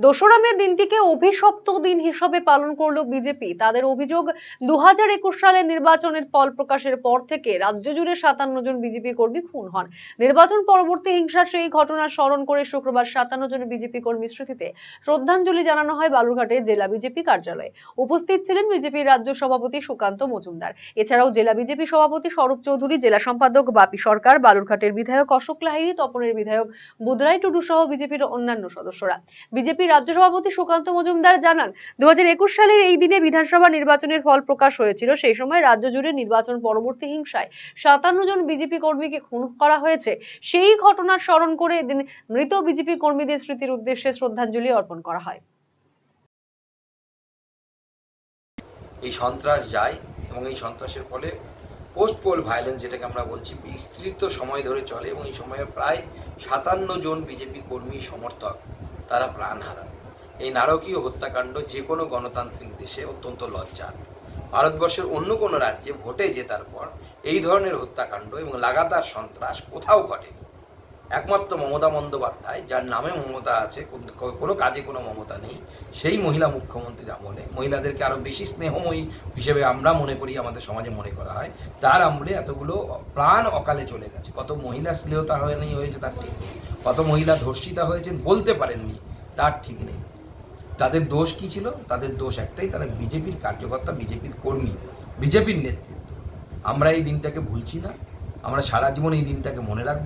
দোসরা মে দিনটিকে অভিশপ্ত দিন হিসেবে পালন করলো বিজেপি। তাদের অভিযোগ, 2021 সালের নির্বাচনের ফল প্রকাশের পর থেকে রাজ্য জুড়ে 57 জন বিজেপি কর্মী খুন হন। নির্বাচন পরবর্তী হিংসার সেই ঘটনা স্মরণ করে শুক্রবার 57 জন বিজেপি কর্মীর স্মৃতিতে শ্রদ্ধাঞ্জলি জানানো হয় বালুরঘাটে জেলা বিজেপি কার্যালয়ে। উপস্থিত ছিলেন বিজেপির রাজ্য সভাপতি সুকান্ত মজুমদার, এছাড়াও জেলা বিজেপি সভাপতি স্বরূপ চৌধুরী, জেলা সম্পাদক বাপি সরকার, বালুরঘাটের বিধায়ক অশোক লাহিড়ী, তপনের বিধায়ক বুদরাই টুডু সহ বিজেপির অন্যান্য সদস্যরা। বিজেপি রাজ্য সভাপতি সুকান্ত মজুমদার জানান, 2021 সালের এই দিনে বিধানসভা নির্বাচনের ফল প্রকাশ হয়েছিল। সেই সময় রাজ্য জুড়ে নির্বাচন পরবর্তী হিংসায় 57 জন বিজেপি কর্মীকে খুন করা হয়েছে। সেই ঘটনার স্মরণ করে এদিন মৃত বিজেপি কর্মীদের স্মৃতির উদ্দেশ্যে শ্রদ্ধাঞ্জলি অর্পণ করা হয়। এই সন্ত্রাস যায় এবং এই সন্ত্রাসের ফলে পোস্ট পোল ভায়োলেন্স, যেটাকে আমরা বলছি, বিস্তৃত সময় ধরে চলে এবং এই সময়ে প্রায় 57 জন বিজেপি কর্মী সমর্থক তারা প্রাণ হারান। এই নারকীয় হত্যাকাণ্ড যে কোনো গণতান্ত্রিক দেশে অত্যন্ত লজ্জার। ভারতবর্ষের অন্য কোনো রাজ্যে ভোটে জেতার পর এই ধরনের হত্যাকাণ্ড এবং লাগাতার সন্ত্রাস কোথাও ঘটেনি। একমাত্র মমতা বন্দ্যোপাধ্যায়, যার নামে মমতা আছে, কোনো কাজে কোনো মমতা নেই, সেই মহিলা মুখ্যমন্ত্রীর আমলে মহিলাদেরকে আরও বেশি স্নেহময়ী হিসেবে আমরা মনে করি, আমাদের সমাজে মনে করা হয়, তার আমলে এতগুলো প্রাণ অকালে চলে গেছে। কত মহিলা শ্লীলতা হয়েছে তার ঠিক নেই, কত মহিলা ধর্ষিতা হয়েছেন বলতে পারেননি তার ঠিক নেই। তাদের দোষ কি ছিল? তাদের দোষ একটাই, তারা বিজেপির কার্যকর্তা, বিজেপির কর্মী, বিজেপির নেতৃত্ব। আমরা এই দিনটাকে ভুলছি না, আমরা সারা জীবন এই দিনটাকে মনে রাখবো